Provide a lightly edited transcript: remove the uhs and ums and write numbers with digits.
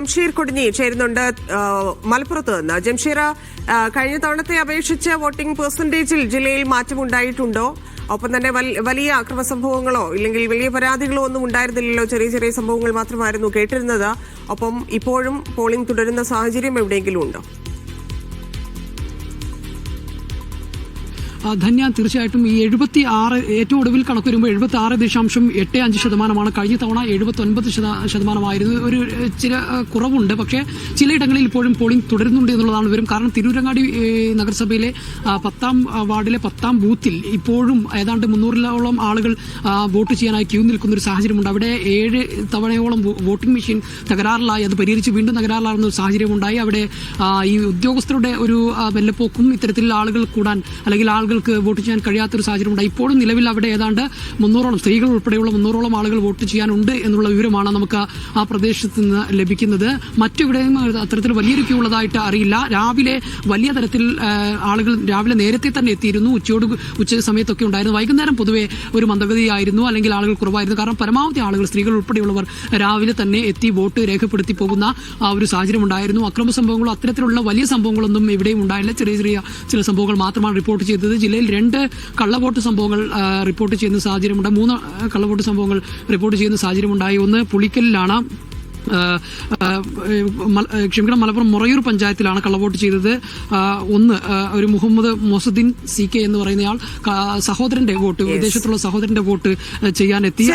ജംഷീർ കൊടിഞ്ഞി ചേരുന്നുണ്ട് മലപ്പുറത്ത് നിന്ന്. ജംഷീർ, കഴിഞ്ഞ തവണത്തെ അപേക്ഷിച്ച് വോട്ടിംഗ് പെർസെന്റേജിൽ ജില്ലയിൽ മാറ്റമുണ്ടായിട്ടുണ്ടോ? ഒപ്പം തന്നെ വലിയ അക്രമ സംഭവങ്ങളോ ഇല്ലെങ്കിൽ വലിയ പരാതികളോ ഒന്നും ഉണ്ടായിരുന്നില്ലല്ലോ, ചെറിയ ചെറിയ സംഭവങ്ങൾ മാത്രമായിരുന്നു കേട്ടിരുന്നത്. ഒപ്പം ഇപ്പോഴും പോളിംഗ് തുടരുന്ന സാഹചര്യം എവിടെയെങ്കിലും ഉണ്ടോ? ധന്യ, തീർച്ചയായിട്ടും ഈ 76 ഏറ്റവും ഒടുവിൽ കണക്ക് വരുമ്പോൾ 76.85%. കഴിഞ്ഞ തവണ 79% ഒരു ചില കുറവുണ്ട്. പക്ഷേ ചിലയിടങ്ങളിൽ ഇപ്പോഴും പോളിംഗ് തുടരുന്നുണ്ട് എന്നുള്ളതാണ് വിവരം. കാരണം തിരൂരങ്ങാടി നഗരസഭയിലെ 10ാം വാർഡിലെ 10ാം ബൂത്തിൽ ഇപ്പോഴും ഏതാണ്ട് 300ഓളം ആളുകൾ വോട്ട് ചെയ്യാനായി ക്യൂ നിൽക്കുന്ന ഒരു സാഹചര്യമുണ്ട്. അവിടെ 7 തവണയോളം വോട്ടിംഗ് മെഷീൻ തകരാറിലായി. അത് പരിഹരിച്ച് വീണ്ടും തകരാറിലാകുന്ന ഒരു സാഹചര്യമുണ്ടായി. അവിടെ ഈ ഉദ്യോഗസ്ഥരുടെ ഒരു വെല്ലപ്പോക്കും ഇത്തരത്തിൽ ആളുകൾ കൂടാൻ അല്ലെങ്കിൽ ആളുകൾക്ക് വോട്ട് ചെയ്യാൻ കഴിയാത്തൊരു സാഹചര്യമുണ്ട്. ഇപ്പോഴും നിലവിൽ അവിടെ ഏതാണ്ട് 300ഓളം സ്ത്രീകൾ ഉൾപ്പെടെയുള്ള 300ഓളം ആളുകൾ വോട്ട് ചെയ്യാനുണ്ട് എന്നുള്ള വിവരമാണ് നമുക്ക് ആ പ്രദേശത്ത് നിന്ന് ലഭിക്കുന്നത്. മറ്റെവിടെയും അത്തരത്തിൽ വലിയൊരു ക്യൂ ഉള്ളതായിട്ട് അറിയില്ല. രാവിലെ വലിയ തരത്തിൽ ആളുകൾ രാവിലെ നേരത്തെ തന്നെ എത്തിയിരുന്നു. ഉച്ച സമയത്തൊക്കെ ഉണ്ടായിരുന്നു. വൈകുന്നേരം പൊതുവെ ഒരു മന്ദഗതിയായിരുന്നു, അല്ലെങ്കിൽ ആളുകൾ കുറവായിരുന്നു. കാരണം പരമാവധി ആളുകൾ, സ്ത്രീകൾ ഉൾപ്പെടെയുള്ളവർ രാവിലെ തന്നെ എത്തി വോട്ട് രേഖപ്പെടുത്തി പോകുന്ന ആ ഒരു സാഹചര്യം ഉണ്ടായിരുന്നു. അക്രമ സംഭവങ്ങളോ അത്തരത്തിലുള്ള വലിയ സംഭവങ്ങളൊന്നും ഇവിടെയും ഉണ്ടായില്ല. ചെറിയ ചെറിയ ചില സംഭവങ്ങൾ മാത്രമാണ് റിപ്പോർട്ട് ചെയ്തത്. ജില്ലയിൽ 2 കള്ളവോട്ട് സംഭവങ്ങൾ റിപ്പോർട്ട് ചെയ്യുന്ന സാഹചര്യമുണ്ട്. 3 കള്ളവോട്ട് സംഭവങ്ങൾ റിപ്പോർട്ട് ചെയ്യുന്ന സാഹചര്യമുണ്ടായി. ഒന്ന് പുളിക്കലിലാണ്, മലപ്പുറം മൊറയൂർ പഞ്ചായത്തിലാണ് കള്ളവോട്ട് ചെയ്തത്. ഒന്ന് ഒരു മുഹമ്മദ് മൊസദ്ദീൻ CK എന്ന് പറയുന്നയാൾ സഹോദരന്റെ വോട്ട്, വിദേശത്തുള്ള സഹോദരന്റെ വോട്ട് ചെയ്യാനെത്തി.